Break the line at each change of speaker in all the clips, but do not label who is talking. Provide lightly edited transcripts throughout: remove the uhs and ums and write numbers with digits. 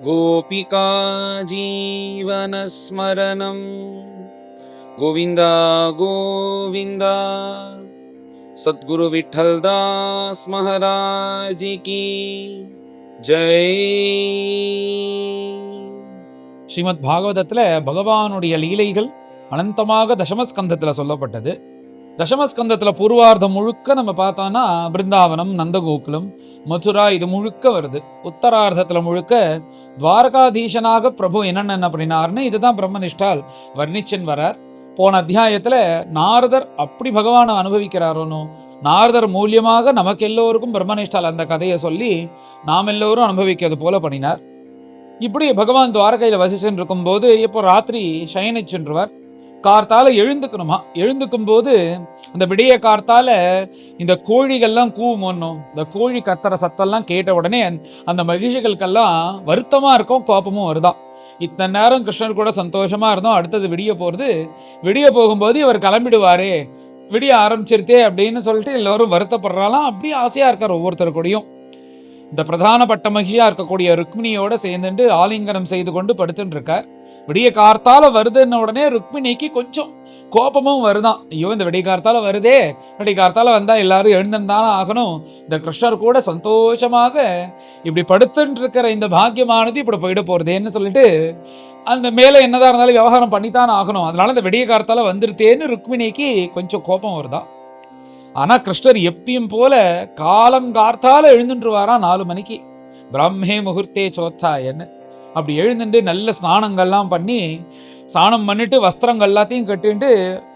गोपिका जीवनस्मरणं गोविन्द गोविन्द। सद्गुरु विठ्ठलदास महाराज की जय।
ஸ்ரீமத் பாகவதத்துல பகவானுடைய லீலைகள் அனந்தமாக தசமஸ்கந்தத்துல சொல்லப்பட்டது. தசமஸ்கந்தத்துல பூர்வார்த்தம் முழுக்க நம்ம பார்த்தோம்னா பிருந்தாவனம், நந்தகோகுலம், மதுரா இது முழுக்க வருது. உத்தரார்த்தத்துல முழுக்க துவாரகாதீசனாக பிரபு என்னென்ன பண்ணினார்னு இதுதான் பிரம்மனிஷ்டால் வர்ணிச்சன் வரார். போன அத்தியாயத்துல நாரதர் அப்படி பகவானை அனுபவிக்கிறாரோனோ, நாரதர் மூலியமாக நமக்கு எல்லோருக்கும் பிரம்மனிஷ்டால் அந்த கதையை சொல்லி நாம் எல்லோரும் அனுபவிக்கிறது போல பண்ணினார். இப்படி பகவான் துவாரகையில் வசிச்சுட்டு இருக்கும்போது இப்போ ராத்திரி சயனிச்சுருவார். கார்த்தால எழுந்துக்கணுமா, எழுந்துக்கும் போது அந்த விடிய கார்த்தால இந்த கோழிகள்லாம் கூவுமோன்னும், இந்த கோழி கத்துற சத்தெல்லாம் கேட்ட உடனே அந்த மகிழ்ச்சிகளுக்கெல்லாம் வருத்தமா இருக்கும், கோபமும் வருதான். இத்தனை நேரம் கிருஷ்ணர் கூட சந்தோஷமா இருந்தோம், அடுத்தது விடிய போறது, விடிய போகும்போது இவர் கிளம்பிடுவாரே, விடிய ஆரம்பிச்சிருத்தே அப்படின்னு சொல்லிட்டு எல்லோரும் வருத்தப்படுறாலாம். அப்படி ஆசையா இருக்கார் ஒவ்வொருத்தர் கூடயும். இந்த பிரதான பட்ட மகிழ்ச்சியா இருக்கக்கூடிய ருக்மிணியோட சேர்ந்துட்டு ஆலிங்கனம் செய்து கொண்டு படுத்துட்டு இருக்கார். விடிய கார்த்தால வருதுன்ன உடனே ருக்மிணிக்கு கொஞ்சம் கோபமும் வருதான். ஐயோ, இந்த விடிய கார்த்தால வருதே, விடிய கார்த்தால வந்தா எல்லாரும் எழுந்துதானே ஆகணும், இந்த கிருஷ்ணர் கூட சந்தோஷமாக இப்படி படுத்துட்டு இருக்கிற இந்த பாக்கியமானது இப்படி போயிட போறதேன்னு சொல்லிட்டு அந்த மேல என்னதான் இருந்தாலும் விவகாரம் பண்ணித்தான் ஆகணும், அதனால இந்த விடிய கார்த்தால வந்துருத்தேன்னு ருக்மிணிக்கு கொஞ்சம் கோபம் வருதான். ஆனா கிருஷ்ணர் எப்பயும் போல காலங்கார்த்தால எழுந்துருவாராம் 4 மணிக்கு. பிரம்மே முகூர்த்தே சோத்தாயன்னு அப்படி எழுந்துட்டு நல்ல ஸ்நானங்கள்லாம் பண்ணி, ஸ்நானம் பண்ணிட்டு வஸ்திரங்கள் எல்லாத்தையும் கட்டிட்டு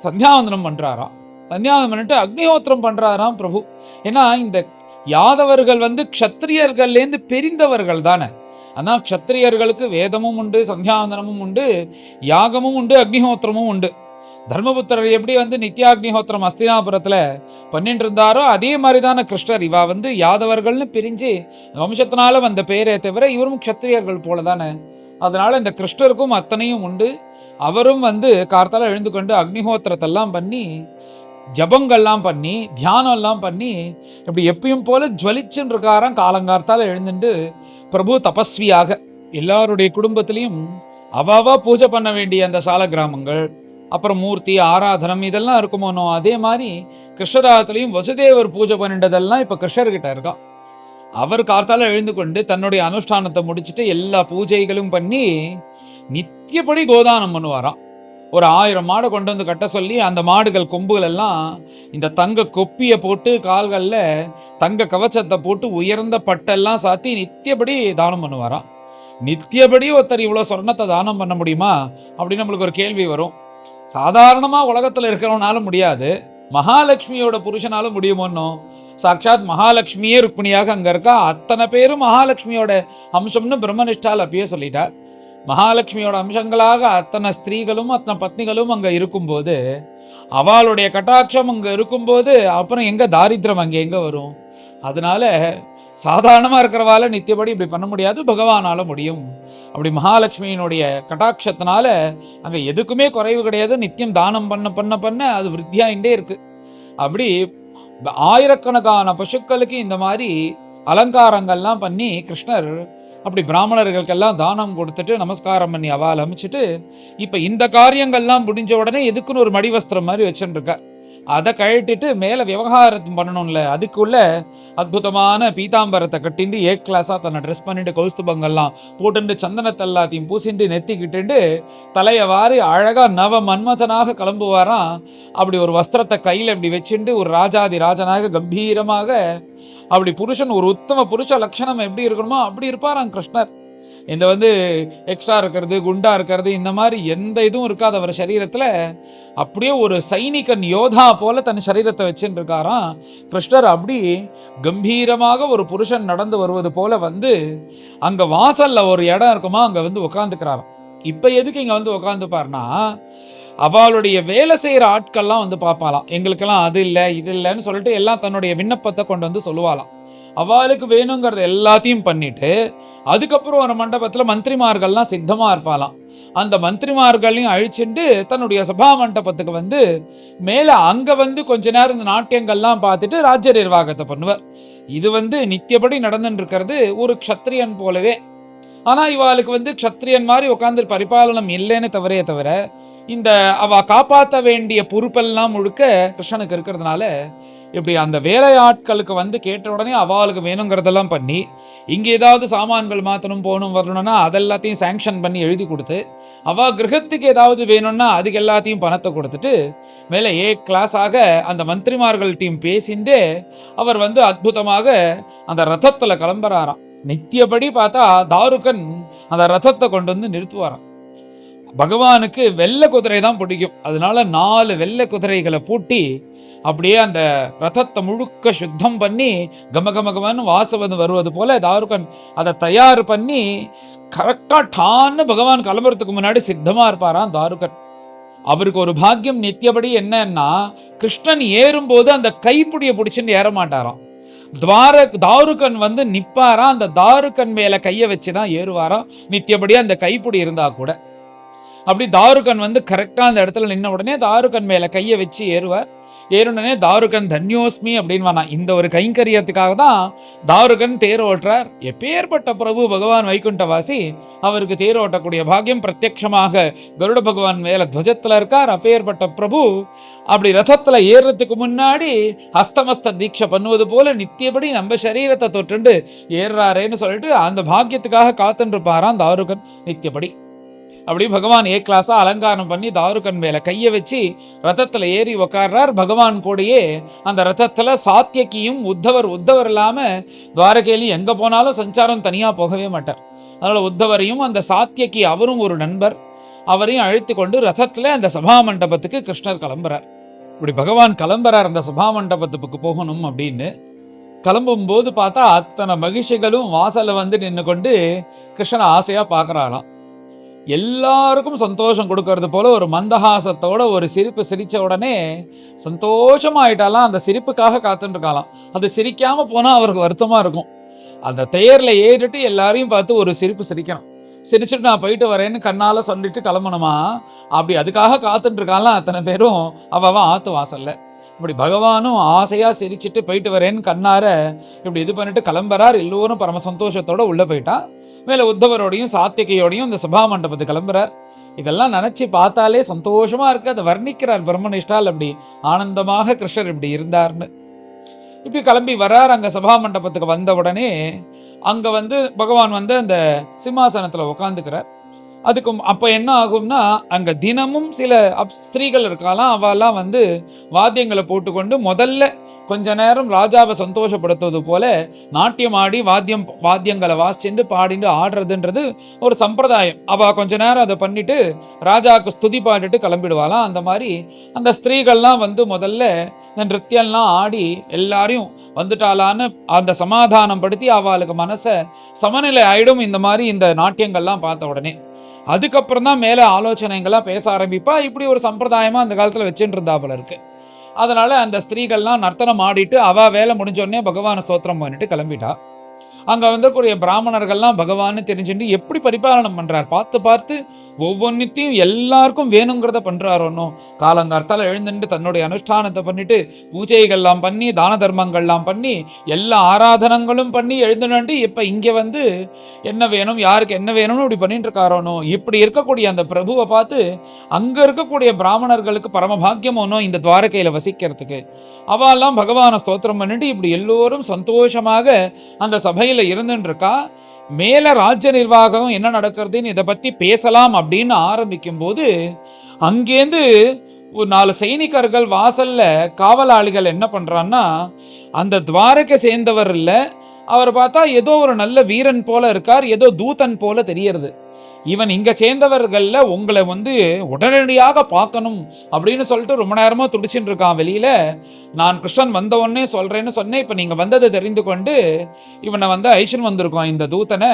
சந்தியாவந்தனம் பண்றாராம். சந்தியாவந்தனம் பண்ணிட்டு அக்னிஹோத்திரம் பண்றாராம் பிரபு. ஏன்னா இந்த யாதவர்கள் க்ஷத்திரியர்கள்லேருந்து பிரிந்தவர்கள் தானே. ஆனால் க்ஷத்திரியர்களுக்கு வேதமும் உண்டு, சந்தியாவந்தனமும் உண்டு, யாகமும் உண்டு, அக்னிஹோத்திரமும் உண்டு. தர்மபுத்திரர் எப்படி நித்யாக்னிஹோத்திரம் அஸ்தினாபுரத்துல பண்ணிட்டு இருந்தாரோ அதே மாதிரிதான கிருஷ்ணர். இவா யாதவர்கள்னு பிரிஞ்சு வம்சத்தினால வந்த பேரே தவிர இவரும் க்ஷத்திரியர்கள் போலதானே. அதனால இந்த கிருஷ்ணருக்கும் அத்தனையும் உண்டு. அவரும் கார்த்தால எழுந்து கொண்டு அக்னிஹோத்திரத்தெல்லாம் பண்ணி, ஜபங்கள்லாம் பண்ணி, தியானம் எல்லாம் பண்ணி, இப்படி எப்பயும் போல ஜுவலிச்சுன்னு இருக்காராம். காலங்கார்த்தால எழுந்துட்டு பிரபு தபஸ்வியாக எல்லாருடைய குடும்பத்திலையும் அவாவா பூஜை பண்ண வேண்டிய அந்த சால கிராமங்கள், அப்புறம் மூர்த்தி ஆராதனம் இதெல்லாம் இருக்குமோனோ அதே மாதிரி கிருஷ்ணராத்திலையும் வசுதேவர் பூஜை பண்ணிட்டதெல்லாம் இப்போ கிருஷ்ணர்கிட்ட இருக்கான். அவர் கார்த்தால எழுந்து கொண்டு தன்னுடைய அனுஷ்டானத்தை முடிச்சுட்டு எல்லா பூஜைகளும் பண்ணி நித்தியப்படி கோதானம் பண்ணுவாராம். ஒரு 1000 மாடை கொண்டு கட்ட சொல்லி அந்த மாடுகள் கொம்புகள் எல்லாம் இந்த தங்க கொப்பியை போட்டு, கால்களில் தங்க கவச்சத்தை போட்டு, உயர்ந்த பட்டெல்லாம் சாத்தி நித்தியப்படி தானம் பண்ணுவாராம். நித்தியப்படி ஒருத்தர் இவ்வளோ சொர்ணத்தை தானம் பண்ண முடியுமா அப்படின்னு நம்மளுக்கு ஒரு கேள்வி வரும். சாதாரணமாக உலகத்தில் இருக்கிறவனால முடியாது, மகாலட்சுமியோட புருஷனால முடியுமோன்னோ. சாட்சாத் மகாலட்சுமியே ருக்மிணியாக அங்கே இருக்கா. அத்தனை பேரும் மகாலட்சுமியோட அம்சம்னு பிரம்மனிஷ்டால் அப்பயே சொல்லிட்டார். மகாலட்சுமியோட அம்சங்களாக அத்தனை ஸ்திரீகளும் அத்தனை பத்னிகளும் அங்கே இருக்கும்போது, அவளுடைய கட்டாட்சம் அங்கே இருக்கும்போது அப்புறம் எங்கே தாரித்திரம் அங்கே எங்கே வரும்? அதனால சாதாரணமாக இருக்கிறவால நித்தியப்படி இப்படி பண்ண முடியாது, பகவானால முடியும். அப்படி மகாலட்சுமியினுடைய கட்டாட்சத்தினால அங்கே எதுக்குமே குறைவு கிடையாது. நித்தியம் தானம் பண்ண பண்ண பண்ண அது விருத்தியாயிண்டே இருக்கு. அப்படி ஆயிரக்கணக்கான பசுக்களுக்கு இந்த மாதிரி அலங்காரங்கள்லாம் பண்ணி கிருஷ்ணர் அப்படி பிராமணர்களுக்கெல்லாம் தானம் கொடுத்துட்டு நமஸ்காரம் பண்ணி அவால் அமைச்சிட்டு, இப்போ இந்த காரியங்கள்லாம் முடிஞ்ச உடனே எதுக்குன்னு ஒரு மடிவஸ்திரம் மாதிரி வச்சுட்டு இருக்கார். அதை கழட்டிட்டு மேலே விவகாரத்தை பண்ணணும்ல, அதுக்குள்ள அற்புதமான பீதாம்பரத்தை கட்டிண்டு கிளாஸாக தன்னை ட்ரெஸ் பண்ணிட்டு கௌஸ்துபங்கள்லாம் போட்டுட்டு சந்தனத்தை எல்லாத்தையும் பூசிட்டு நெத்திக்கிட்டு தலையை வாரி அழகாக நவ மன்மதனாக கிளம்புவாராம். அப்படி ஒரு வஸ்திரத்தை கையில் இப்படி வச்சுட்டு ஒரு ராஜாதி ராஜனாக கம்பீரமாக அப்படி புருஷன், ஒரு உத்தம புருஷ லட்சணம் எப்படி இருக்கணுமோ அப்படி இருப்பாராம் கிருஷ்ணர். இந்த எக்ஸ்ட்ரா இருக்கிறது, குண்டா இருக்கிறது, இந்த மாதிரி எந்த இதுவும் இருக்காது அவர் சரீரத்தில். அப்படியே ஒரு சைனிகன் யோதா போல தன் சரீரத்தை வச்சுட்டு இருக்காராம் கிருஷ்ணர். அப்படி கம்பீரமாக ஒரு புருஷன் நடந்து வருவது போல அங்கே வாசல்ல ஒரு இடம் இருக்குமா, அங்கே உட்காந்துக்கிறாராம். இப்போ எதுக்கு இங்கே உட்காந்துப்பார்னா, அவளுடைய வேலை செய்கிற ஆட்கள்லாம் பார்ப்பாளாம். எங்களுக்கெல்லாம் அது இல்லை இது இல்லைன்னு சொல்லிட்டு எல்லாம் தன்னுடைய விண்ணப்பத்தை கொண்டு சொல்லுவாளாம். அவளுக்கு வேணுங்கிறத எல்லாத்தையும் பண்ணிட்டு அதுக்கப்புறம் ஒரு மண்டபத்தில் மந்திரிமார்கள்லாம் சித்தமாக இருப்பாளாம். அந்த மந்திரிமார்களையும் அழிச்சுட்டு தன்னுடைய சபா மண்டபத்துக்கு மேலே அங்கே கொஞ்ச நேரம் இந்த நாட்டியங்கள்லாம் பார்த்துட்டு ராஜ்ய நிர்வாகத்தை பண்ணுவார். இது நித்தியப்படி நடந்துட்டு இருக்கிறது ஒரு க்ஷத்ரியன் போலவே. ஆனா இவாளுக்கு வந்து க்ஷத்ரியன் மாதிரி உட்கார்ந்து பரிபாலனம் இல்லைன்னு தவிர இந்த அவ காப்பாற்ற வேண்டிய பொறுப்பெல்லாம் முழுக்க கிருஷ்ணனுக்கு இருக்கிறதுனால இப்படி அந்த வேலையாட்களுக்கு வந்து கேட்ட உடனே அவளுக்கு வேணுங்கிறதெல்லாம் பண்ணி, இங்கே ஏதாவது சாமான்கள் மாற்றணும் போகணும் வரணும்னா அதெல்லாத்தையும் சாங்ஷன் பண்ணி எழுதி கொடுத்து, அவ கிரகத்துக்கு ஏதாவது வேணும்னா அதுக்கு எல்லாத்தையும் பணத்தை கொடுத்துட்டு மேலே கிளாஸாக அந்த மந்திரிமார்கள் டீம் பேசிட்டு அவர் வந்து அற்புதமாக அந்த ரதத்துல கிளம்புறாராம். நித்தியபடி பார்த்தா தாருகன் அந்த ரதத்தை கொண்டு வந்து நிறுத்துவாராம். பகவானுக்கு வெள்ளை குதிரை தான் பிடிக்கும், அதனால 4 வெள்ளை குதிரைகளை பூட்டி அப்படியே அந்த ரதத்தை முழுக்க சுத்தம் பண்ணி கமகமகமன்னு வாசம் வருவது போல தாருகன் அதை தயார் பண்ணி கரெக்டா டான்னு பகவான் கிளம்புறதுக்கு முன்னாடி சித்தமா இருப்பாராம் தாருகன். அவருக்கு ஒரு பாக்கியம் நித்தியபடி என்னன்னா, கிருஷ்ணன் ஏறும்போது அந்த கைப்பிடியை பிடிச்சுன்னு ஏற மாட்டாராம். தாருகன் வந்து நிப்பாராம், அந்த தாருகன் மேல கையை வச்சுதான் ஏறுவாராம் நித்தியபடி அந்த கைப்பிடி இருந்தா கூட. அப்படி தாருகன் வந்து கரெக்டா அந்த இடத்துல நின்ன உடனே தாருகன் மேல கையை வச்சு ஏறுவார். ஏறுனே தாருகன் தன்யோஸ்மி அப்படின்னு இந்த ஒரு கைங்கரியத்துக்காக தான் தாருகன் தேர் ஓட்டுறார். எப்பேற்பட்ட பிரபு பகவான் வைகுண்டவாசி, அவருக்கு தேர் ஓட்டக்கூடிய பாக்கியம் பிரத்யட்சமாக கருட பகவான் மேல துவஜத்துல இருக்கார். அப்பேற்பட்ட பிரபு அப்படி ரதத்துல ஏறுறதுக்கு முன்னாடி ஹஸ்தமஸ்த தீட்சை பண்ணுவது போல நித்தியபடி நம்ம சரீரத்தை தொட்டுண்டு ஏறுறாரேன்னு சொல்லிட்டு அந்த பாக்கியத்துக்காக காத்துட்டு இருப்பாராம் தாருகன் நித்தியபடி. அப்படி பகவான் கிளாஸா அலங்காரம் பண்ணி தாருகன் மேல கையை வச்சு ரதத்துல ஏறி உக்காடுறார். பகவான் கூடயே அந்த ரதத்துல சாத்தியக்கியும் உத்தவர் இல்லாம துவாரகையிலும் எங்க போனாலும் சஞ்சாரம் தனியா போகவே மாட்டார். அதனால உத்தவரையும் அந்த சாத்தியக்கி அவரும் ஒரு நண்பர், அவரையும் அழைத்து கொண்டு ரதத்துல அந்த சபா மண்டபத்துக்கு கிருஷ்ணர் கிளம்புறார். இப்படி பகவான் கிளம்புறார் அந்த சபா மண்டபத்துக்கு போகணும் அப்படின்னு. கிளம்பும் போது பார்த்தா அத்தனை மகிழ்ச்சிகளும் வாசல்ல வந்து நின்று கொண்டு கிருஷ்ணனை ஆசையா பாக்குறாளாம். எல்லாருக்கும் சந்தோஷம் கொடுக்கறது போல ஒரு மந்தஹாசத்தோட ஒரு சிரிப்பு சிரிச்ச உடனே சந்தோஷமாயிட்டாலாம். அந்த சிரிப்புக்காக காத்துட்டு இருக்காளாம். அது சிரிக்காம போனா அவருக்கு வருத்தமா இருக்கும். அந்த தேர்ல ஏறிட்டு எல்லாரையும் பார்த்து ஒரு சிரிப்பு சிரிக்கணும். சிரிச்சுட்டு நான் போயிட்டு வரேன்னு கண்ணால சொல்லிட்டு கிளம்பணுமா, அப்படி அதுக்காக காத்துட்டு இருக்காலாம் அத்தனை பேரும் அவ ஆத்து வாசல்ல. இப்படி பகவானும் ஆசையா சிரிச்சுட்டு போயிட்டு வரேன்னு கண்ணார இப்படி இது பண்ணிட்டு கிளம்புறார். எல்லோரும் பரம சந்தோஷத்தோட உள்ள போயிட்டா. மேல உத்தவரோடையும் சாத்தியகையோடையும் இந்த சபா மண்டபத்தை கிளம்புறார். இதெல்லாம் நினைச்சு பார்த்தாலே சந்தோஷமா இருக்கு. அதை வர்ணிக்கிறார் பிரம்மனிஷ்டால், அப்படி ஆனந்தமாக கிருஷ்ணர் இப்படி இருந்தார்னு. இப்படி கிளம்பி வர்றார். அங்க சபா மண்டபத்துக்கு வந்த உடனே அங்க வந்து பகவான் வந்து அந்த சிம்மாசனத்துல உட்காந்துக்கிறார். அதுக்கு அப்போ என்ன ஆகும்னா, அங்கே தினமும் சில ஸ்திரீகள் இருக்கலாம், அவெல்லாம் வந்து வாத்தியங்களை போட்டுக்கொண்டு முதல்ல கொஞ்ச நேரம் ராஜாவை சந்தோஷப்படுத்துவது போல நாட்டியம் ஆடி வாத்தியங்களை வாசிச்சுட்டு பாடிட்டு ஆடுறதுன்றது ஒரு சம்பிரதாயம். அவள் கொஞ்ச நேரம் அதை பண்ணிட்டு ராஜாவுக்கு ஸ்துதி பாடிட்டு கிளம்பிடுவாளாம். அந்த மாதிரி அந்த ஸ்திரீகள்லாம் வந்து முதல்ல இந்த நிருத்தியம்லாம் ஆடி எல்லாரையும் வந்துட்டாலான்னு அந்த சமாதானம் படுத்தி அவளுக்கு மனசை சமநிலை ஆயிடும். இந்த மாதிரி இந்த நாட்டியங்கள்லாம் பார்த்த உடனே அதுக்கப்புறம் தான் மேலே ஆலோசனைகளாக பேச ஆரம்பிப்பா. இப்படி ஒரு சம்பிரதாயமாக அந்த காலத்தில் வச்சுட்டு இருந்தாப்புல இருக்கு. அதனால அந்த ஸ்திரீகள்லாம் நர்த்தனம் ஆடிட்டு அவ வேலை முடிஞ்சோடனே பகவானை ஸ்தோத்திரம் பண்ணிட்டு கிளம்பிட்டா. அங்க வந்தக்கூடிய பிராமணர்கள்லாம் பகவான்னு தெரிஞ்சுட்டு எப்படி பரிபாலனம் பண்றார் பார்த்து பார்த்து ஒவ்வொன்றையும் எல்லாருக்கும் வேணுங்கிறத பண்றாரு. ஒன்றும் காலங்கார்த்தால எழுந்துட்டு தன்னுடைய அனுஷ்டானத்தை பண்ணிட்டு பூஜைகள்லாம் பண்ணி தான தர்மங்கள்லாம் பண்ணி எல்லா ஆராதனங்களும் பண்ணி எழுந்துட்டு இப்ப இங்க வந்து என்ன வேணும் யாருக்கு என்ன வேணும்னு இப்படி பண்ணிட்டு இருக்காரோனோ. இப்படி இருக்கக்கூடிய அந்த பிரபுவை பார்த்து அங்க இருக்கக்கூடிய பிராமணர்களுக்கு பரமபாக்கியம் ஒன்றும் இந்த துவாரகையில வசிக்கிறதுக்கு அவெல்லாம் பகவானை ஸ்தோத்திரம் பண்ணிட்டு இப்படி எல்லோரும் சந்தோஷமாக அந்த சபையில இருந்துட்டு இருக்கா. மேல ராஜ்ய நிர்வாகம் என்ன நடக்கிறதுன்னு இதை பத்தி பேசலாம் அப்படின்னு ஆரம்பிக்கும் போது அங்கேருந்து ஒரு 4 சைனிகர்கள் வாசல்ல காவலாளிகள் என்ன பண்றான்னா, அந்த துவாரகை சேர்ந்தவர் இல்ல, அவர் பார்த்தா ஏதோ ஒரு நல்ல வீரன் போல இருக்கார், ஏதோ தூதன் போல தெரியறது. இவன் இங்க சேர்ந்தவர்கள்ல உங்களை வந்து உடனடியாக பார்க்கணும் அப்படின்னு சொல்லிட்டு ரொம்ப நேரமா துடிச்சுட்டு இருக்கான் வெளியில. நான் கிருஷ்ணன் வந்த உடனே சொல்றேன்னு சொன்னேன். இப்ப நீங்க வந்ததை தெரிந்து கொண்டு இவனை வந்து ஐஷன் வந்திருக்கோம், இந்த தூதனை,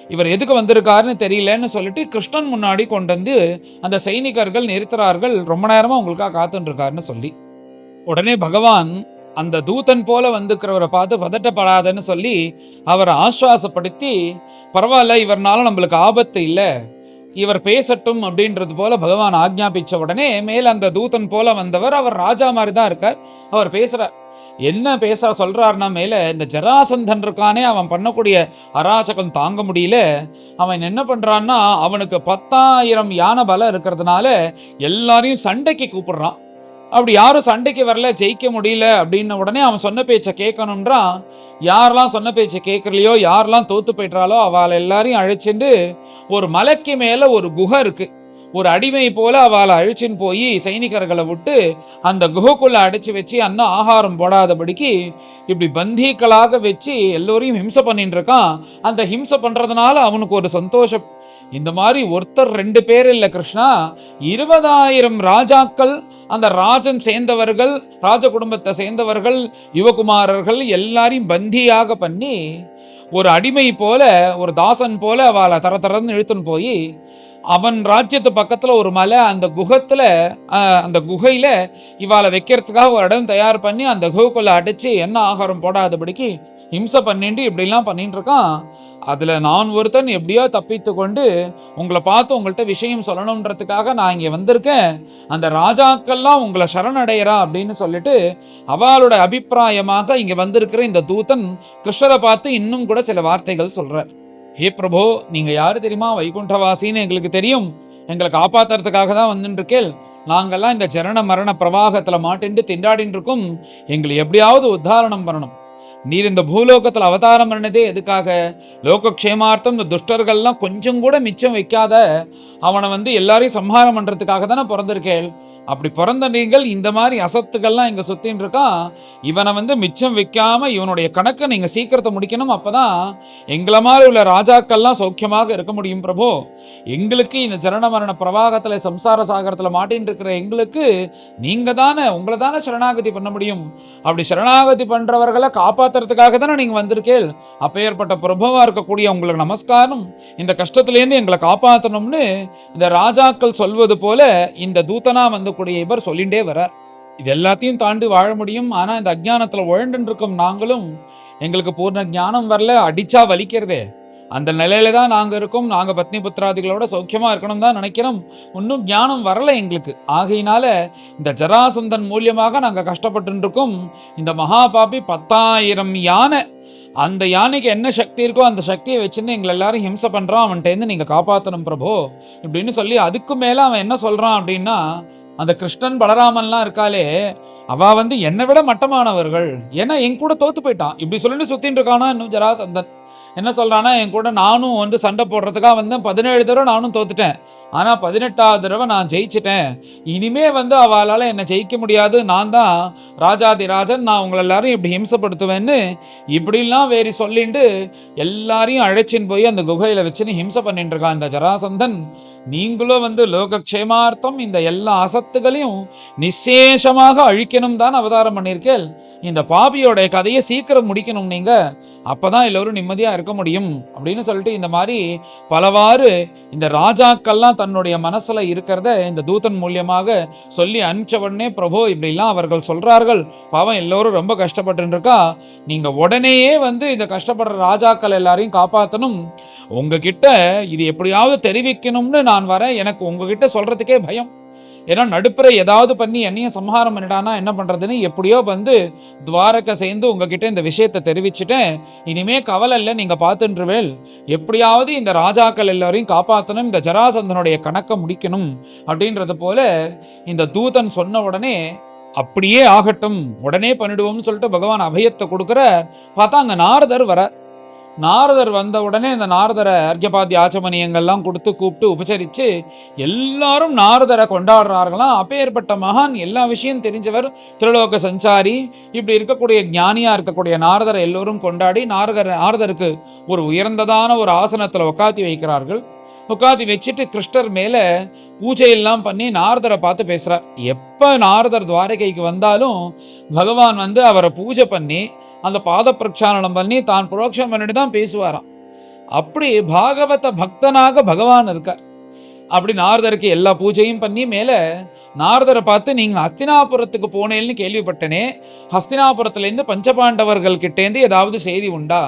இவர் எதுக்கு வந்திருக்காருன்னு தெரியலன்னு சொல்லிட்டு கிருஷ்ணன் முன்னாடி கொண்டு வந்து அந்த சைனிகர்கள் நிறுத்துறார்கள். ரொம்ப நேரமா உங்களுக்காக காத்துட்டு இருக்காருன்னு சொல்லி உடனே பகவான் அந்த தூதன் போல வந்துக்கிறவரை பார்த்து பதட்டப்படாதன்னு சொல்லி அவரை ஆஸ்வாசப்படுத்தி, பரவாயில்ல இவர்னால நம்மளுக்கு ஆபத்து இல்லை, இவர் பேசட்டும் அப்படின்றது போல பகவான் ஆக்ஞாபிச்ச உடனே மேல அந்த தூதன் போல வந்தவர் அவர் ராஜா மாதிரி தான் இருக்கார். அவர் பேசுறார். என்ன பேச சொல்றாருன்னா, மேல இந்த ஜராசந்தன் இருக்கானே, அவன் பண்ணக்கூடிய அராஜகம் தாங்க முடியல. அவன் என்ன பண்றான்னா, அவனுக்கு 10,000 யானை பலம் இருக்கிறதுனால எல்லாரையும் சண்டைக்கு கூப்பிடுறான். அப்படி யாரும் சண்டைக்கு வரல, ஜெயிக்க முடியல அப்படின்ன உடனே அவன் சொன்ன பேச்சை கேட்கணுன்றான். யாரெல்லாம் சொன்ன பேச்சை கேட்கலையோ, யாரெல்லாம் தோத்து போயிட்டாலோ அவளை எல்லாரையும் அழைச்சிட்டு ஒரு மலைக்கு மேல ஒரு குகை இருக்கு. ஒரு அடிமை போல அவளை அழிச்சின்னு போய் சைனிகர்களை விட்டு அந்த குகைக்குள்ள அடைச்சி வச்சு அன்ன ஆகாரம் போடாதபடிக்கு இப்படி பந்தீக்களாக வச்சு எல்லோரையும் ஹிம்சை பண்ணிட்டு இருக்கான். அந்த ஹிம்சை பண்றதுனால அவனுக்கு ஒரு சந்தோஷம். இந்த மாதிரி ஒருத்தர் 2 பேர் இல்லை கிருஷ்ணா, 20,000 ராஜாக்கள், அந்த ராஜன் சேர்ந்தவர்கள், ராஜ குடும்பத்தை சேர்ந்தவர்கள், யுவகுமாரர்கள் எல்லாரையும் பந்தியாக பண்ணி ஒரு அடிமை போல, ஒரு தாசன் போல அவளை தரன்னு இழுத்துன்னு போய் அவன் ராஜ்யத்து பக்கத்துல ஒரு மலை, அந்த குகத்துல அந்த குகையில இவாளை வைக்கிறதுக்காக ஒரு இடம் தயார் பண்ணி அந்த குகைக்குள்ள அடைச்சு என்ன ஆகாரம் போடாதபடிக்கு ஹிம்சை பண்ணிட்டு இப்படிலாம் பண்ணிட்டு இருக்கான். அதுல நான் ஒருத்தன் எப்படியோ தப்பித்து கொண்டு உங்களை பார்த்து உங்கள்கிட்ட விஷயம் சொல்லணுன்றதுக்காக நான் இங்க வந்திருக்கேன். அந்த ராஜாக்கள்லாம் உங்களை சரணடைகிறா அப்படின்னு சொல்லிட்டு அவளோட அபிப்பிராயமாக இங்க வந்திருக்கிற இந்த தூதன் கிருஷ்ணரை பார்த்து இன்னும் கூட சில வார்த்தைகள் சொல்றார். ஹே பிரபோ, நீங்க யாரு தெரியுமா? வைகுண்டவாசின்னு எங்களுக்கு தெரியும். எங்களை காப்பாத்துறதுக்காக தான் வந்துட்டு இருக்கேன். நாங்கெல்லாம் இந்த ஜரண மரண பிரவாகத்துல மாட்டின்று திண்டாடின்னு இருக்கோம். எங்களை எப்படியாவது உத்தாரணம் பண்ணணும். நீர் இந்த பூலோகத்தில் அவதாரம் பண்ணதே எதுக்காக? லோகக்ஷேமார்த்தம். இந்த துஷ்டர்கள்லாம் கொஞ்சம் கூட மிச்சம் வைக்காத அவனை எல்லாரையும் சம்ஹாரம் பண்றதுக்காக தானே பிறந்திருக்கேள். அப்படி பிறந்த நீங்கள் இந்த மாதிரி அசத்துக்கள்லாம் இங்க சுத்தின்னு இருக்கான். இவனை மிச்சம் வைக்காம இவனுடைய கணக்கை நீங்க சீக்கிரத்தை முடிக்கணும். அப்பதான் எங்களை மாதிரி உள்ள ராஜாக்கள்லாம் சௌக்கியமாக இருக்க முடியும் பிரபு. எங்களுக்கு இந்த ஜரண மரண பிரவாகத்துல சம்சார சாகரத்துல மாட்டின்னு இருக்கிற எங்களுக்கு நீங்க தானே, உங்களை தானே சரணாகதி பண்ண முடியும். அப்படி சரணாகதி பண்றவர்களை காப்பாத்துறதுக்காக தானே நீங்க வந்திருக்கேள். அப்பேற்பட்ட பிரபுவா இருக்கக்கூடிய உங்களுக்கு நமஸ்காரம். இந்த கஷ்டத்திலேருந்து எங்களை காப்பாற்றணும்னு இந்த ராஜாக்கள் சொல்வது போல இந்த தூதனா கூடிய இவர் சொல்லிண்டே வரார். இது எல்லாத்தையும் தாண்டி வாழ முடியும். ஆனா இந்த அஜ்ஞானத்துல உழண்டு இருக்கும் நாங்களும், எங்களுக்கு பூர்ண ஞானம் வரல, அடிச்சா வலிக்கிறதே, அந்த நிலையில தான் நாங்க இருக்கோம். நாங்க பத்னி புத்திராதிகளோட சௌக்கியமா இருக்கணும் தான் நினைக்கிறோம். இன்னும் ஞானம் வரல எங்களுக்கு. ஆகையினால இந்த ஜராசந்தன் மூலியமாக நாங்க கஷ்டப்பட்டு இருக்கோம். இந்த மகாபாபி 10,000 யானை, அந்த யானைக்கு என்ன சக்தி இருக்கோ அந்த சக்தியை வச்சுன்னு எங்களை எல்லாரும் ஹிம்சை பண்றான். அவன்கிட்ட நீங்க காப்பாற்றணும் பிரபு இப்படின்னு சொல்லி, அதுக்கு மேல அவன் என்ன சொல்றான் அப்படின்னா, அந்த கிருஷ்ணன் பலராமன்லாம் இருக்காளே, அவ என்னை விட மட்டமானவர்கள், ஏன்னா என் கூட தோத்து போயிட்டான் இப்படி சொல்லிட்டு சுத்தின்னு இருக்கானா. இன்னும் ஜராசந்தன் என்ன சொல்றானா, என் கூட நானும் சண்டை போடுறதுக்காக வந்தேன். 17 தடவை நானும் தோத்துட்டேன். ஆனா 18வது தடவை நான் ஜெயிச்சிட்டேன். இனிமே அவளால என்னை ஜெயிக்க முடியாது. நான் தான் ராஜாதிராஜன், நான் உங்களை எல்லாரும் இப்படி ஹிம்சப்படுத்துவேன்னு இப்படிலாம் வேறி சொல்லிட்டு எல்லாரையும் அழைச்சின்னு போய் அந்த குகையில வச்சுன்னு ஹிம்சை பண்ணிட்டு இருக்கான் இந்த ஜராசந்தன். நீங்களும் லோகக்ஷேமார்த்தம் இந்த எல்லா அசத்துகளையும் நிசேஷமாக அழிக்கணும் தான் அவதாரம் பண்ணியிருக்கேன். இந்த பாபியோட கதையை சீக்கிரம் முடிக்கணும் நீங்க, அப்பதான் எல்லோரும் நிம்மதியா இருக்க முடியும் அப்படின்னு சொல்லிட்டு இந்த மாதிரி பலவாறு இந்த ராஜாக்கள்லாம் தன்னுடைய மனசுல இருக்கிறத இந்த தூதன் மூலியமாக சொல்லி அனுப்பிச்ச உடனே, பிரபு இப்படிலாம் அவர்கள் சொல்றார்கள், பாவம் எல்லோரும் ரொம்ப கஷ்டப்பட்டு இருக்கா, நீங்க உடனேயே இந்த கஷ்டப்படுற ராஜாக்கள் எல்லாரையும் காப்பாற்றணும். உங்ககிட்ட இது எப்படியாவது தெரிவிக்கணும்னு நான் வரேன். எனக்கு உங்ககிட்ட சொல்றதுக்கே பயம். ஏன்னா நடுப்புற ஏதாவது பண்ணி என்னையும் சம்ஹாரம் பண்ணிட்டானா என்ன பண்றதுன்னு எப்படியோ துவாரகை சேர்ந்து உங்ககிட்ட இந்த விஷயத்தை தெரிவிச்சுட்டேன். இனிமே கவலை இல்லை, நீங்க பார்த்துருவேல். எப்படியாவது இந்த ராஜாக்கள் எல்லாரையும் காப்பாற்றணும், இந்த ஜராசந்தனுடைய கணக்கை முடிக்கணும் அப்படின்றது போல இந்த தூதன் சொன்ன உடனே அப்படியே ஆகட்டும், உடனே பண்ணிடுவோம்னு சொல்லிட்டு பகவான் அபயத்தை கொடுக்குற. பார்த்தா அங்க நாரதர் வர. நாரதர் வந்த உடனே இந்த நாரதரை அர்க்கியபாத்திய ஆச்சமனியங்கள்லாம் கொடுத்து கூப்பிட்டு உபச்சரித்து எல்லாரும் நாரதரை கொண்டாடுறார்களாம். அப்பேற்பட்ட மகான், எல்லா விஷயம் தெரிஞ்சவர், திருலோக சஞ்சாரி, இப்படி இருக்கக்கூடிய ஞானியா இருக்கக்கூடிய நாரதரை எல்லோரும் கொண்டாடி நாரதருக்கு ஒரு உயர்ந்ததான ஒரு ஆசனத்தில் உட்காத்தி வைக்கிறார்கள். உட்காத்தி வச்சுட்டு கிருஷ்ணர் மேல பூஜையெல்லாம் பண்ணி நாரதரை பார்த்து பேசுறார். எப்ப நாரதர் துவாரகைக்கு வந்தாலும் பகவான் அவரை பூஜை பண்ணி அந்த பாத பிரக்ஷாலனம் பண்ணி தான் புரோக்ஷம் பண்ணிட்டு தான் பேசுவாராம். அப்படி பாகவத பக்தனாக பகவான் இருக்கார். அப்படி நாரதருக்கு எல்லா பூஜையும் பண்ணி மேல நாரதரை பார்த்து, நீங்க ஹஸ்தினாபுரத்துக்கு போனேன்னு கேள்விப்பட்டனே, ஹஸ்தினாபுரத்துலேருந்து பஞ்சபாண்டவர்கள் கிட்டேருந்து ஏதாவது செய்தி உண்டா,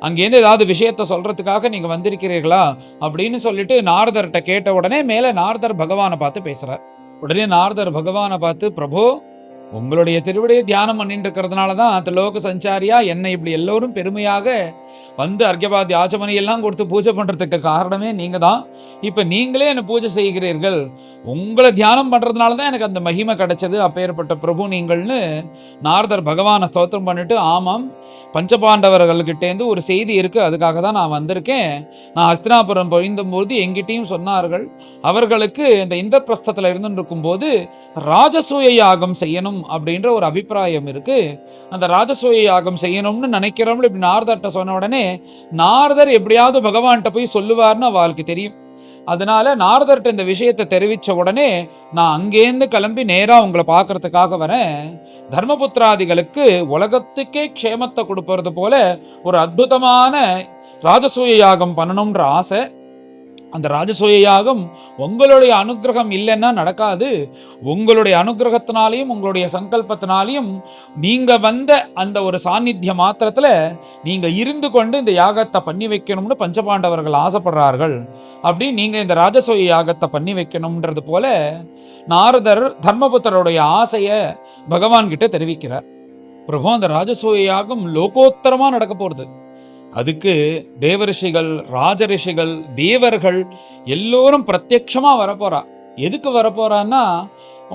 அங்கேருந்து ஏதாவது விஷயத்த சொல்றதுக்காக நீங்க வந்திருக்கிறீர்களா அப்படின்னு சொல்லிட்டு நாரதர்கிட்ட கேட்ட உடனே மேல நாரதர் பகவானை பார்த்து பேசுறார். உடனே நாரதர் பகவானை பார்த்து, பிரபு உங்களுடைய திருவிடையை தியானம் பண்ணிட்டு இருக்கிறதுனால தான் திலோக சஞ்சாரியா என்னை இப்படி எல்லோரும் பெருமையாக வந்து அர்க்கபாதி ஆச்சமணி எல்லாம் கொடுத்து பூஜை பண்றதுக்கு காரணமே நீங்க தான். இப்ப நீங்களே என்ன பூஜை செய்கிறீர்கள், உங்களை தியானம் பண்றதுனால தான் எனக்கு அந்த மகிமை கிடைச்சது, அப்பேற்பட்ட பிரபு நீங்கள்னு நாரதர் பகவானை ஸ்தோத்திரம் பண்ணிட்டு, ஆமாம் பஞ்சபாண்டவர்கள்கிட்டேருந்து ஒரு செய்தி இருக்கு, அதுக்காக தான் நான் வந்திருக்கேன். நான் ஹஸ்தினாபுரம் பொழிந்தபோது எங்கிட்டையும் சொன்னார்கள், அவர்களுக்கு இந்த இந்திரபிரஸ்தத்தில் இருந்துருக்கும் போது ராஜசூய யாகம் செய்யணும் அப்படின்ற ஒரு அபிப்பிராயம் இருக்கு. அந்த ராஜசூய யாகம் செய்யணும்னு நினைக்கிறோம். இப்படி நாரதர்கிட்ட சொன்ன உடனே நாரதர் எப்படியாவது பகவான்கிட்ட போய் சொல்லுவார்னு அவளுக்கு தெரியும். அதனால நாரதர்கிட்ட இந்த விஷயத்தை தெரிவித்த உடனே நான் அங்கேருந்து கிளம்பி நேராக உங்களை பார்க்கறதுக்காக வரேன். தர்மபுத்திராதிகளுக்கு உலகத்துக்கே க்ஷேமத்தை கொடுப்பது போல ஒரு அற்புதமான ராஜசூய யாகம் பண்ணணுன்ற ஆசை. அந்த ராஜசூய யாகம் உங்களுடைய அனுகிரகம் இல்லைன்னா நடக்காது. உங்களுடைய அனுகிரகத்தினாலையும் உங்களுடைய சங்கல்பத்தினாலையும் நீங்க வந்த அந்த ஒரு சாநித்திய மாத்திரத்துல நீங்க இருந்து கொண்டு இந்த யாகத்தை பண்ணி வைக்கணும்னு பஞ்சபாண்டவர்கள் ஆசைப்படுறார்கள். அப்படி நீங்க இந்த ராஜசூய யாகத்தை பண்ணி வைக்கணும்ன்றது போல நாரதர் தர்மபுத்தருடைய ஆசையை பகவான் கிட்ட தெரிவிக்கிறார். பிரபு, அந்த ராஜசூய யாகம் லோகோத்தரமா நடக்க போறது. அதுக்கு தேவரிஷிகள், ராஜரிஷிகள், தேவர்கள் எல்லோரும் பிரத்யட்சமா வரப்போறா. எதுக்கு வரப்போறான்னா,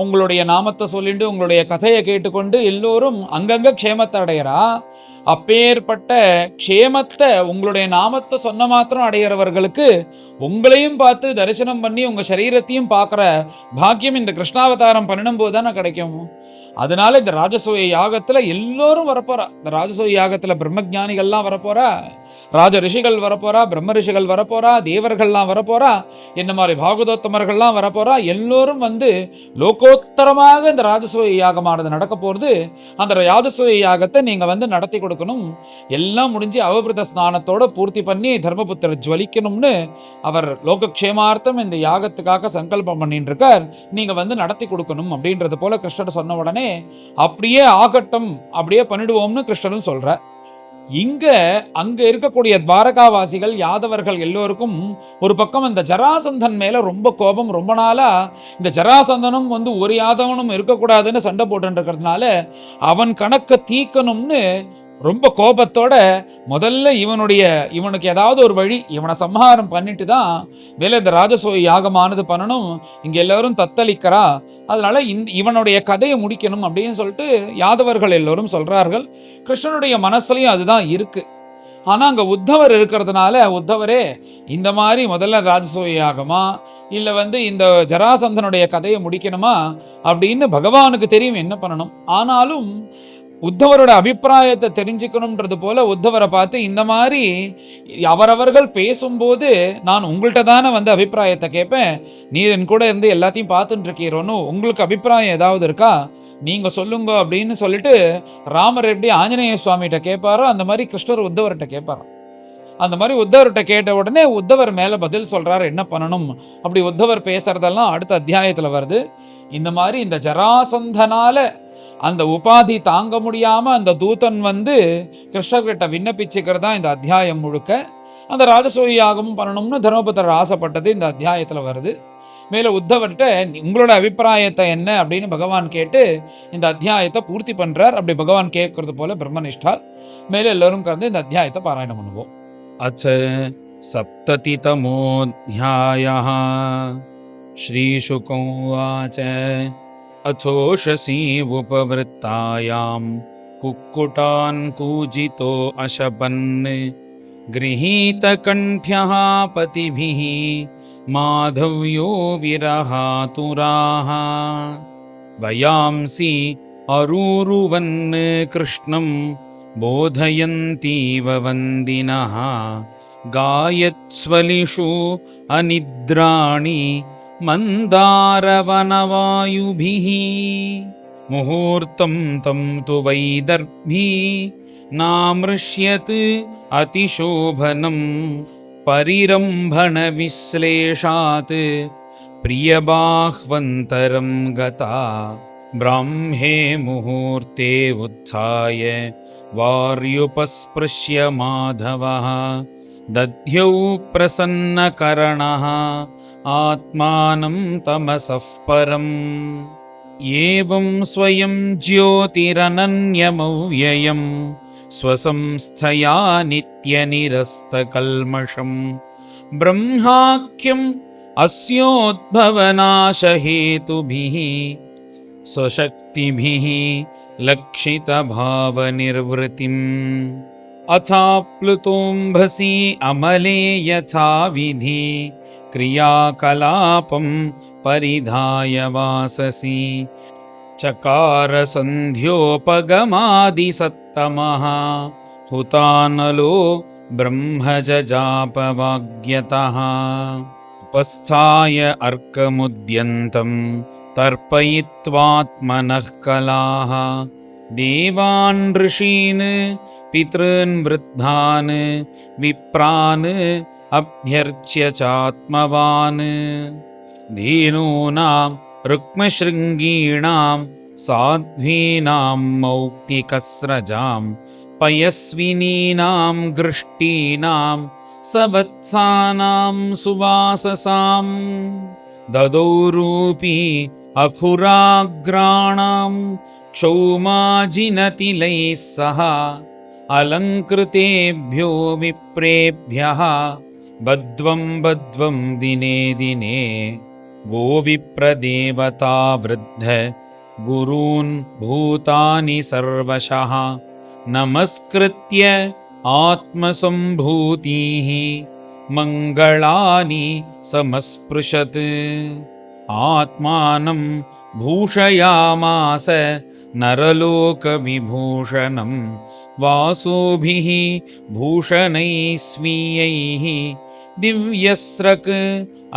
உங்களுடைய நாமத்தை சொல்லிட்டு உங்களுடைய கதையை கேட்டுக்கொண்டு எல்லோரும் அங்கங்க க்ஷேமத்தை அடையறா. அப்பேற்பட்ட க்ஷேமத்தை உங்களுடைய நாமத்தை சொன்ன மாத்திரம் அடைகிறவர்களுக்கு உங்களையும் பார்த்து தரிசனம் பண்ணி உங்க சரீரத்தையும் பார்க்குற பாக்கியம் இந்த கிருஷ்ணாவதாரம் பண்ணணும் போது தானே கிடைக்கும். அதனால இந்த ராஜசூய யாகத்துல எல்லோரும் வரப்போறா. இந்த ராஜசூய யாகத்துல பிரம்மஜானிகள்லாம் வரப்போறா, ராஜ ரிஷிகள் வரப்போறா, பிரம்ம ரிஷிகள் வரப்போறா, தேவர்கள்லாம் வரப்போறா, என்ன மாதிரி பாகவதோத்தமர்கள்லாம் வரப்போறா. எல்லோரும் வந்து லோகோத்தரமாக இந்த ராஜசூய யாகமானது நடக்க போறது. அந்த ராஜசூய யாகத்தை நீங்க வந்து நடத்தி கொடுக்கணும். எல்லாம் முடிஞ்சு அவபிரத ஸ்நானத்தோட பூர்த்தி பண்ணி தர்மபுத்திர ஜுவலிக்கணும்னு அவர் லோகக்ஷேமார்த்தம் இந்த யாகத்துக்காக சங்கல்பம் பண்ணிட்டு இருக்கார். நீங்க வந்து நடத்தி கொடுக்கணும் அப்படின்றது போல கிருஷ்ணர் சொன்ன உடனே அப்படியே ஆகட்டும், அப்படியே பண்ணிடுவோம்னு கிருஷ்ணரும் சொல்ற. அங்க இருக்கக்கூடிய துவாரகாவாசிகள், யாதவர்கள் எல்லோருக்கும் ஒரு பக்கம் இந்த ஜராசந்தன் மேல ரொம்ப கோபம். ரொம்ப நாளா இந்த ஜராசந்தனும் வந்து ஒரு யாதவனும் இருக்கக்கூடாதுன்னு சண்டை போட்டு இருக்கிறதுனால அவன் கணக்க தீக்கணும்னு ரொம்ப கோபத்தோட முதல்ல இவனுக்கு ஏதாவது ஒரு வழி, இவனை சம்ஹாரம் பண்ணிட்டு தான் வேலை இந்த ராஜசூய யாகமானது பண்ணணும். இங்க எல்லாரும் தத்தளிக்கிறா, அதனால இவனுடைய கதையை முடிக்கணும் அப்படின்னு சொல்லிட்டு யாதவர்கள் எல்லோரும் சொல்றார்கள். கிருஷ்ணனுடைய மனசுலையும் அதுதான் இருக்கு. ஆனா அங்க உத்தவர் இருக்கிறதுனால, உத்தவரே இந்த மாதிரி முதல்ல ராஜசூய யாகமா இல்ல வந்து இந்த ஜராசந்தனுடைய கதையை முடிக்கணுமா அப்படின்னு பகவானுக்கு தெரியும் என்ன பண்ணணும். ஆனாலும் உத்தவரோட அபிப்பிராயத்தை தெரிஞ்சுக்கணும்ன்றது போல உத்தவரை பார்த்து இந்த மாதிரி அவரவர்கள் பேசும்போது நான் உங்கள்கிட்ட தானே வந்து அபிப்பிராயத்தை கேட்பேன், நீர் என் கூட இருந்து எல்லாத்தையும் பார்த்துட்டு இருக்கீரோன்னு உங்களுக்கு அபிப்பிராயம் ஏதாவது இருக்கா நீங்க சொல்லுங்க அப்படின்னு சொல்லிட்டு ராமர் எப்படி ஆஞ்சநேய சுவாமிகிட்ட கேட்பாரோ அந்த மாதிரி கிருஷ்ணர் உத்தவர்கிட்ட கேட்பாரோ. அந்த மாதிரி உத்தவர்கிட்ட கேட்ட உடனே உத்தவர் மேல பதில் சொல்றாரு என்ன பண்ணணும். அப்படி உத்தவர் பேசுறதெல்லாம் அடுத்த அத்தியாயத்துல வருது. இந்த மாதிரி இந்த ஜராசந்தனால அந்த உபாதி தாங்க முடியாம அந்த தூதன் வந்து கிருஷ்ணர்கிட்ட விண்ணப்பிச்சுக்கிறதா இந்த அத்தியாயம் முழுக்க. அந்த ராஜசூய யாகமும் பண்ணணும்னு தர்மபுத்திரர் ஆசைப்பட்டது இந்த அத்தியாயத்துல வருது. மேல உத்தவர்கிட்ட உங்களோட அபிப்பிராயத்தை என்ன அப்படின்னு பகவான் கேட்டு இந்த அத்தியாயத்தை பூர்த்தி பண்றார். அப்படி பகவான் கேட்கறது போல பிரம்மனிஷ்டால் மேல எல்லாரும் கலந்து இந்த அத்தியாயத்தை பாராயணம் பண்ணுவோம்.
அச்ச சப்ததிதமோऽध्यायः श्रीशुको उवाच अथोषसी उपवृत्तायां कुक्कुटान् कूजितो अशपन् गृहीतकण्ठ्यः पतिभिः माधव्यो विरहातुराः वयांसि अरूरुवन् कृष्णं बोधयन्तीव वन्दिनः गायत्स्वलिषु अनिद्राणि मन्दारवनवायुभिः मुहूर्तं तं तु वैदर्भी नामृष्यत् अतिशोभनं परिरम्भणविश्लेषात् प्रियबाह्वन्तरं गता ब्राह्मे मुहूर्ते उत्थाय वार्युपस्पृश्य माधवः दध्यौ प्रसन्नकरणः आत्मानं तमसः परम्. एवं स्वयं ज्योतिरनन्यमव्ययं स्वसंस्थया नित्यनिरस्तकल्मषम् ब्रह्माख्यम् अस्योद्भवनाशहेतुभिः स्वशक्तिभिः लक्षितभावनिर्वृतिम् अथाप्लुतोऽम्भसि अमले यथा विधि क्रियाकलापं परिधाय वाससि चकारसन्ध्योपगमादिसत्तमः हुतानलो ब्रह्मजजापवाग्यतः उपस्थाय अर्कमुद्यन्तं तर्पयित्वात्मनः कलाः देवान् ऋषीन् पितॄन् वृद्धान् विप्रान् अभ्यर्च्य चात्मवान् धेनूनां रुक्मशृङ्गीणां साध्वीनां मौक्तिकस्रजां पयस्विनीनां गृष्टीनां सवत्सानां सुवाससां ददौरूपी अखुराग्राणां क्षौमाजिनतिलैः सह अलङ्कृतेभ्यो विप्रेभ्यः बद्वं दिने दिने गोविप्रदेवता वृद्ध गुरून् भूतानि सर्वशः नमस्कृत्य आत्मसम्भूतिः मङ्गलानि समस्पृशत् आत्मानं भूषयामास नरलोकविभूषणं वासोभिः भूषणैः स्वीयैः दिव्यस्रक्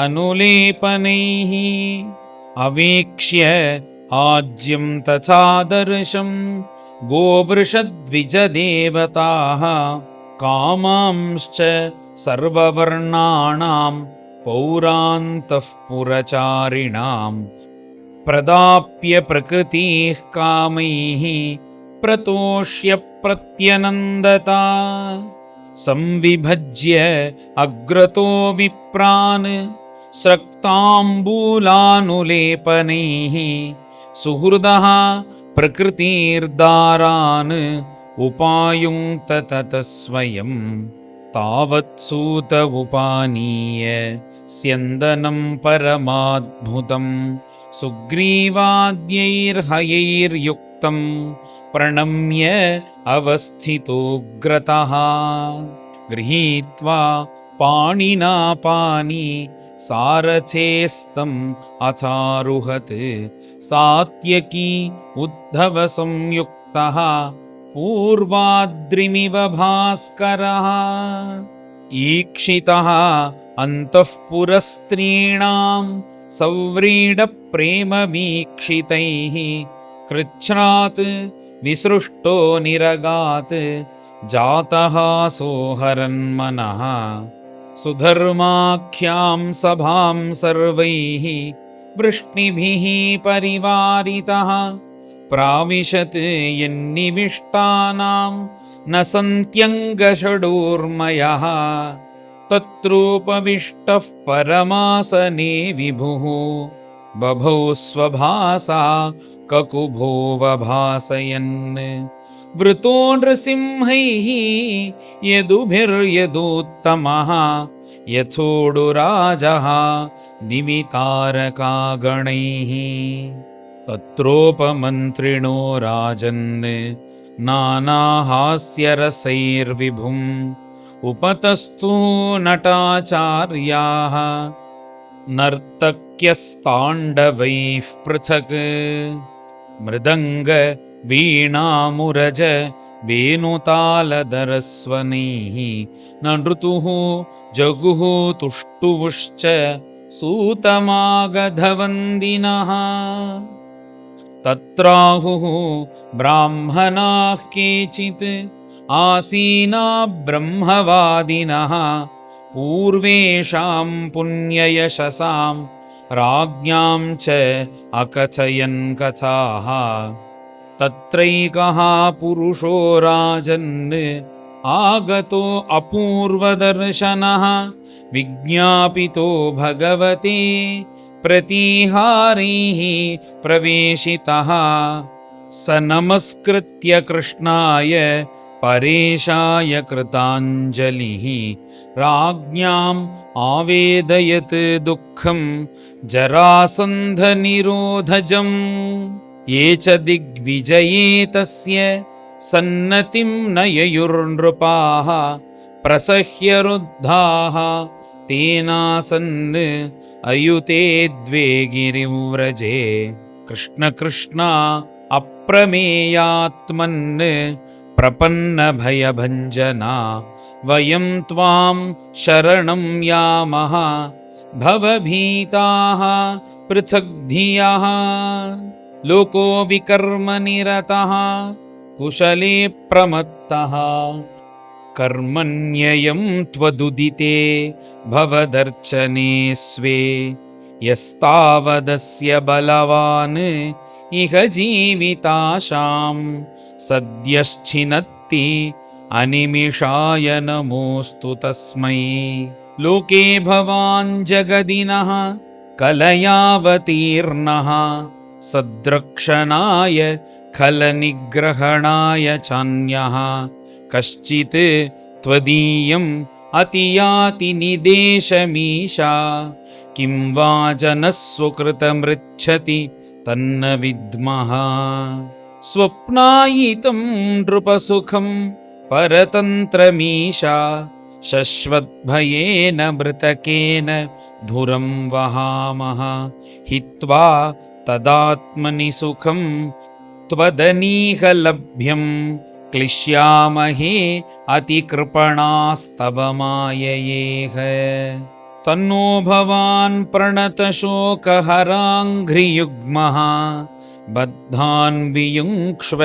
अनुलेपनैः अवेक्ष्य आज्यं तथा दर्शं गोवृषद्विजदेवताः कामांश्च सर्ववर्णानां पौरान्तः पुरचारिणां प्रदाप्य प्रकृतिः कामैः प्रतोष्य प्रत्यनन्दता संविभज्य अग्रतो विप्रान् स्रक्ताम्बूलानुलेपनैः सुहृदः प्रकृतिर्दारान् उपायुङ्क्त ततः स्वयं तावत्सूत उपानीय स्यन्दनं परमाद्भुतं सुग्रीवाद्यैर्हयैर्युक्तं प्रणम्य अवस्थितोऽग्रतः गृहीत्वा पाणिना पाणि सारथेस्तम् अथारुहत् सात्यकी उद्धवसंयुक्तः पूर्वाद्रिमिव भास्करः ईक्षितः अन्तःपुरस्त्रीणां सव्रीडप्रेमवीक्षितैः कृच्छ्रात् विसृष्टो निरगात् जातः सोहरन्मनः सुधर्माख्यां सभां सर्वैः वृष्णिभिः परिवारितः प्राविशत् यन्निविष्टानां न सन्त्यङ्गषडूर्मयः तत्रोपविष्टः परमासने विभुः बभौ स्वभासा ककुभो वभासयन् वृतो नृसिंहैः यदुभिर्यदुत्तमः यथोडुराजः दिवितारकागणैः तत्रोपमन्त्रिणो राजन् नानाहास्यरसैर्विभुम् उपतस्थो नटाचार्याः नर्तक्यस्ताण्डवैः पृथक् मृदङ्ग वीणामुरज वेणुतालधरस्वनैः ननृतुः जगुः तुष्टुवुश्च सूतमागधवन्दिनः तत्राहुः ब्राह्मणाः केचित् आसीना ब्रह्मवादिनः पूर्वेषां पुण्ययशसां राज्ञां च अकथयन् कथाः तत्रैकः पुरुषो राजन् आगतो अपूर्वदर्शनः विज्ञापितो भगवते प्रतीहारैः प्रवेशितः स नमस्कृत्य कृष्णाय परेशाय कृताञ्जलिः राज्ञाम् आवेदयत् दुःखं जरासन्धनिरोधजम् ये च दिग्विजये तस्य सन्नतिं नययुर्नृपाः प्रसह्यरुद्धाः तेनासन् अयुते द्वे गिरिव्रजे कृष्ण कृष्ण अप्रमेयात्मन् प्रपन्नभयभञ्जना वयं त्वां शरणं यामः भवभीताः पृथग्धियः लोको विकर्मनिरतः कुशले प्रमत्तः कर्मण्ययं त्वदुदिते भवदर्चने स्वे यस्तावदस्य बलवान् इह जीविताशां सद्यश्चिनत्ति अनिमिषाय नमोऽस्तु तस्मै लोके भवान् जगदिनः कलयावतीर्णः सद्रक्षणाय खलनिग्रहणाय चान्यः कश्चित् त्वदीयम् अतियाति निदेशमीशा किं वा जनः सुकृतमृच्छति तन्न विद्मः स्वप्नायितं नृपसुखं परतन्त्रमीशा शश्वद्भयेन मृतकेन धुरं वहामः हित्वा तदात्मनि सुखं त्वदनीह लभ्यं क्लिश्यामहे अतिकृपणास्तव माययेह तन्नो भवान् प्रणतशोकहराङ्घ्रियुग्मः बद्धान् वियुङ्क्ष्व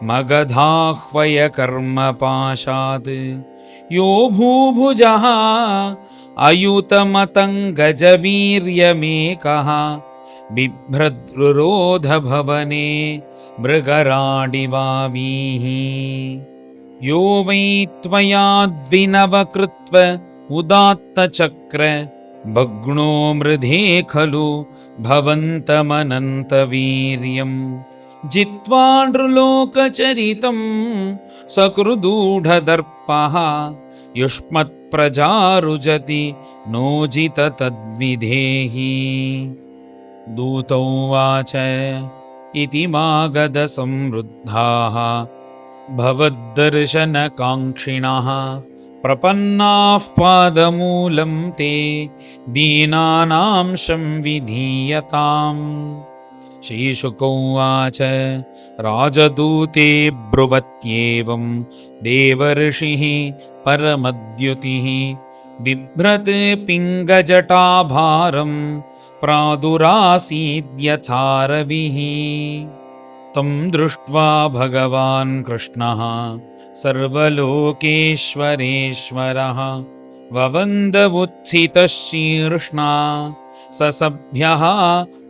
मगधाह्वय कर्मपाशात् यो भूभुजः अयुतमतङ्गजवीर्यमेकः बिभ्रद्रुरोधभवने मृगराडिवावीः यो वै त्वया द्विनवकृत्व उदात्तचक्र भग्नो मृधे खलु भवन्तमनन्तवीर्यम् जित्वा नृलोकचरितं सकृदूढदर्पः युष्मत्प्रजारुजति नोजित तद्विधेहि दूतौवाच इति मागधसंवृद्धाः भवद्दर्शनकाङ्क्षिणः प्रपन्नाः पादमूलं ते दीनानां संविधीयताम् श्रीशुकोवाच राजदूते ब्रुवत्येवं देवर्षिः परमद्युतिः बिभ्रत् पिङ्गजटाभारं प्रादुरासीद्यथारविः तं दृष्ट्वा भगवान् कृष्णः सर्वलोकेश्वरेश्वरः ववन्दवुत्थितः शीर्ष्णा ससभ्यः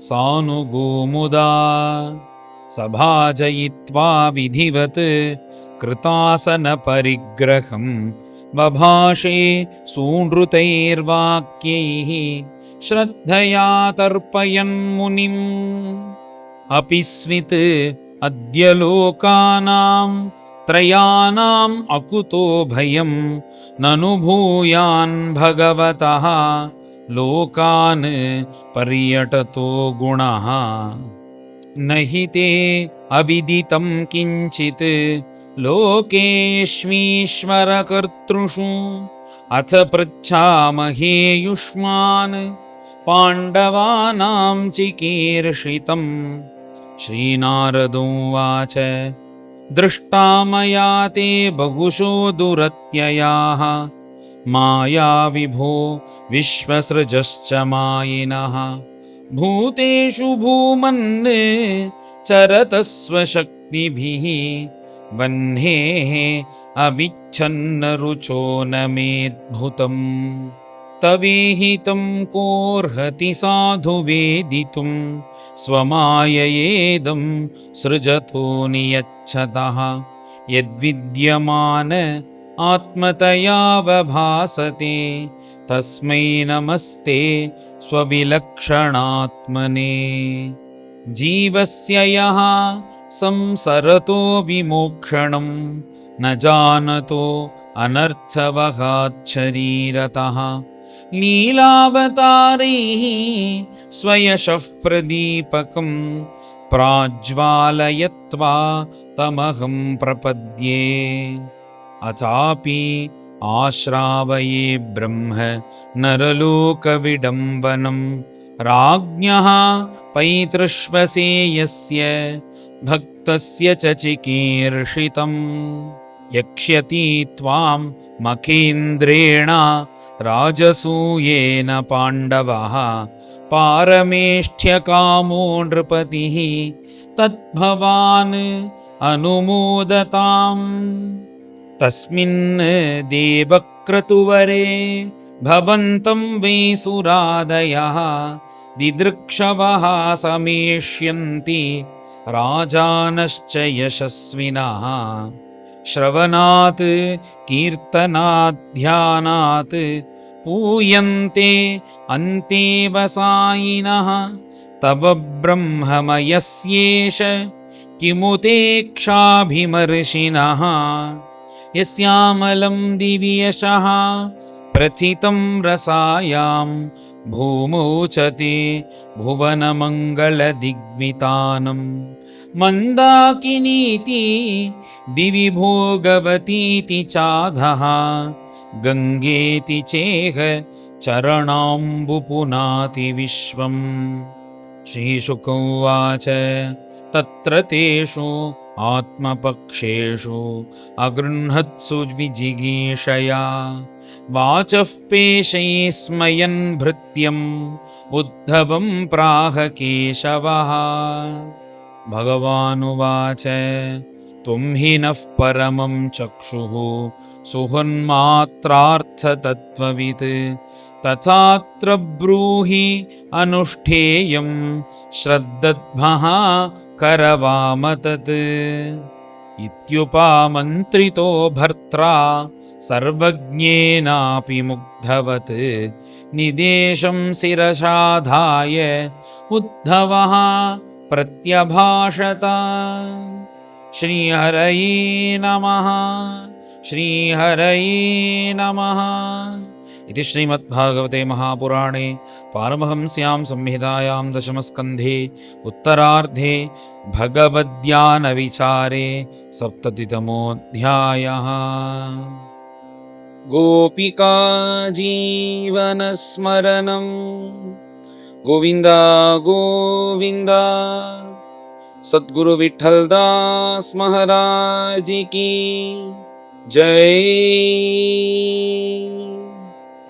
सानुगोमुदा सभाजयित्वा विधिवत् कृतासनपरिग्रहं बभाषे सूनृतैर्वाक्यैः श्रद्धया तर्पयन् मुनिम् अपि स्वित् अद्य लोकानां त्रयाणाम् अकुतो भयं ननु भूयान् भगवतः लोकान् पर्यटतो गुणः न हि ते अविदितं किञ्चित् लोकेष्वीश्वरकर्तृषु अथ पृच्छामहे युष्मान् पाण्डवानां चिकीर्षितम् श्रीनारदोवाच दृष्टा मया ते बहुशो दुरत्ययाः माया विभो विश्वसृजश्च मायिनः भूतेषु भूमन् चरतस्वशक्तिभिः वह्नेः अविच्छन्नरुचो न मेद्भुतम् तवेहितं कोऽर्हति साधु वेदितुं स्वमाययेदं सृजतो नियच्छतः यद्विद्यमान आत्मतयावभासते तस्मै नमस्ते स्वविलक्षणात्मने। जीवस्य यः संसरतो विमोक्षणं न जानतो अनर्थवहाच्छरीरतः लीलावतारैः स्वयशः प्रदीपकं प्राज्वालयत्वा तमहं प्रपद्ये। अथापि आश्रावये ब्रह्म नरलोकविडम्बनं राज्ञः पैतृष्वसेयस्य भक्तस्य च चिकीर्षितम्। यक्ष्यति त्वां मखेन्द्रेण राजसूयेन पाण्डवः पारमेष्ठ्यकामो नृपतिः तद्भवान् अनुमोदताम्। तस्मिन् देवक्रतुवरे भवन्तं वै सुरादयः दिदृक्षवः समेष्यन्ति राजानश्च यशस्विनः। श्रवणात् कीर्तनात् ध्यानात् पूयन्ते अन्तेवसायिनः तव ब्रह्ममयस्येष किमुतेक्षाभिमर्शिनः। यस्यामलं दिवि यशः प्रथितं रसायां भूमौ च ते भुवनमङ्गलदिग्वितानं। मन्दाकिनीति दिवि भोगवतीति चाधः गङ्गेति चेह चरणाम्बुपुनाति विश्वम्। श्रीशुक उवाच तत्र तेषु आत्मपक्षेषु अगृह्णत्सु विजिगीषया वाचः पेशैः स्मयन् भृत्यम् उद्धवं प्राह केशवः। भगवानुवाच त्वं हि नः परमं चक्षुः सुहन्मात्रार्थतत्त्ववित् तथात्र ब्रूहि अनुष्ठेयं श्रद्दद्मः करवाम तत्। इत्युपामन्त्रितो भर्त्रा सर्वज्ञेनापि मुग्धवत् निदेशं शिरसाधाय उद्धवः प्रत्यभाषत। श्रीहरये नमः। श्रीहरये नमः। इति श्रीमद्भागवते महापुराणे पारमहंस्यां संहितायां दशमस्कन्धे उत्तरार्धे भगवद्ध्यानविचारे सप्ततितमोऽध्यायः। गोपिका जीवनस्मरणं गोविन्द गोविन्द। सद्गुरु विठ्ठलदास महाराज की जय।